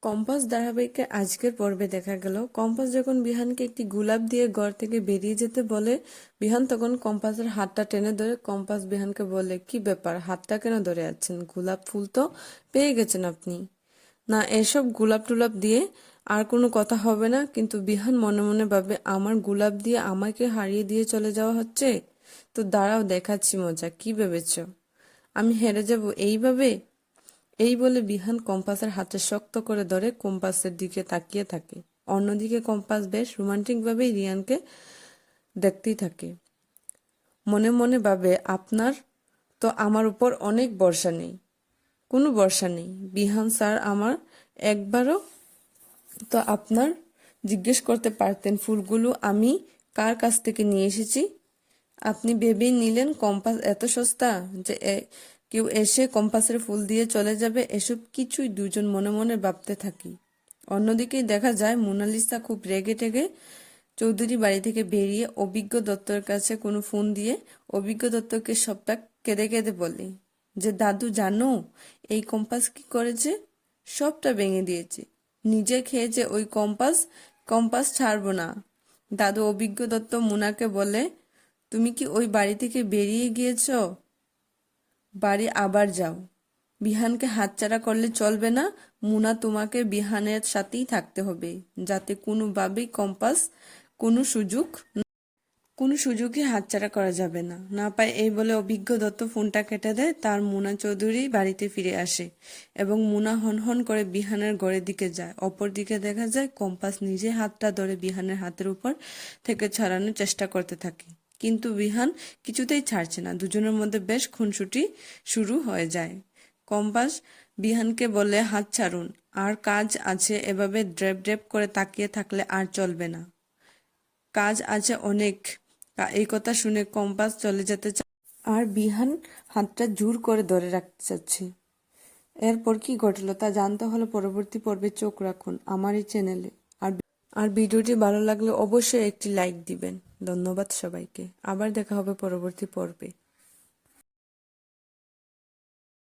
Compass ধারাবাহিকে আজকের পর্বে দেখা গেল কম্পাস যখন বিহানকে একটি গোলাপ দিয়ে ঘর থেকে বেরিয়ে যেতে বলে, বিহান তখন কম্পাসের হাতটা টেনে ধরে। কম্পাস বিহানকে বলে, কি ব্যাপার, হাতটা কেন ধরে আছেন? গোলাপ ফুল তো পেয়ে গেছেন আপনি। না, এসব গোলাপ টুলাপ দিয়ে আর কোনো কথা হবে না। কিন্তু বিহান মনে মনে ভাবে, আমার গোলাপ দিয়ে আমাকে হারিয়ে দিয়ে চলে যাওয়া হচ্ছে। তো দাঁড়াও, দেখাচ্ছি মজা। কি ভেবেছ আমি হেরে যাব এইভাবে? এই বলে বিহান কম্পাসের হাতে শক্ত করে ধরে কম্পাসের দিকে তাকিয়ে থাকে। অন্যদিকে কম্পাস বেশ রোমান্টিকভাবেই রিয়ানকে দেখতেই থাকে। মনে মনে ভাবে, আপনার তো আমার উপর অনেক ভরসা নেই। কোনো ভরসা নেই বিহান স্যার, আমার একবারও তো আপনার জিজ্ঞেস করতে পারতেন ফুলগুলো আমি কার কাছ থেকে নিয়ে এসেছি। আপনি ভেবেই নিলেন কম্পাস এত সস্তা যে কেউ এসে কম্পাসের ফুল দিয়ে চলে যাবে। এসব কিছুই দুজন মনে মনে ভাবতে থাকি। অন্যদিকে দেখা যায় মোনালিসা খুব রেগে টেগে চৌধুরী বাড়ি থেকে বেরিয়ে অভিজ্ঞ দত্তর কাছে কোনো ফোন দিয়ে অভিজ্ঞ দত্তকে সবটা কেঁদে কেঁদে বলে যে, দাদু জানো এই কম্পাস কি করেছে? সবটা ভেঙে দিয়েছে। নিজে খেয়েছে ওই কম্পাস। কম্পাস ছাড়বো না। দাদু অভিজ্ঞ দত্ত মুনাকে বলে, তুমি কি ওই বাড়ি থেকে বেরিয়ে গিয়েছ? বাড়ি আবার যাও। বিহানকে হাতছাড়া করলে চলবে না। মুনা, তোমাকে বিহানের সাথেই থাকতে হবে, যাতে কোনোভাবেই কম্পাস কোনো সুযোগ কোনো সুযোগই হাতছাড়া করা যাবে না। না পায় এই বলে অভিজ্ঞ দত্ত ফোনটা কেটে দেয়। তার মুনা চৌধুরী বাড়িতে ফিরে আসে এবং মুনা হনহন করে বিহানের ঘরের দিকে যায়। অপরদিকে দেখা যায় কম্পাস নিজে হাতটা ধরে বিহানের হাতের উপর থেকে ছাড়ানোর চেষ্টা করতে থাকে, কিন্তু বিহান কিছুতেই ছাড়ছে না। দুজনের মধ্যে বেশ খুনসুটি শুরু হয়ে যায়। কম্পাস বিহানকে বলে, হাত ছাড়ুন, আর কাজ আছে। এভাবে ড্রেপ ড্রেপ করে তাকিয়ে থাকলে আর চলবে না। কাজ আছে অনেক। এই কথা শুনে কম্পাস চলে যেতে চায়, আর বিহান হাতটা জোর করে ধরে রাখতে চাচ্ছে। এরপর কি ঘটলো তা জানতে হলে পরবর্তী পর্বে চোখ রাখুন আমার এই চ্যানেলে। আর ভিডিওটি ভালো লাগলে অবশ্যই একটি লাইক দিবেন। ধন্যবাদ সবাইকে। আবার দেখা হবে পরবর্তী পর্বে।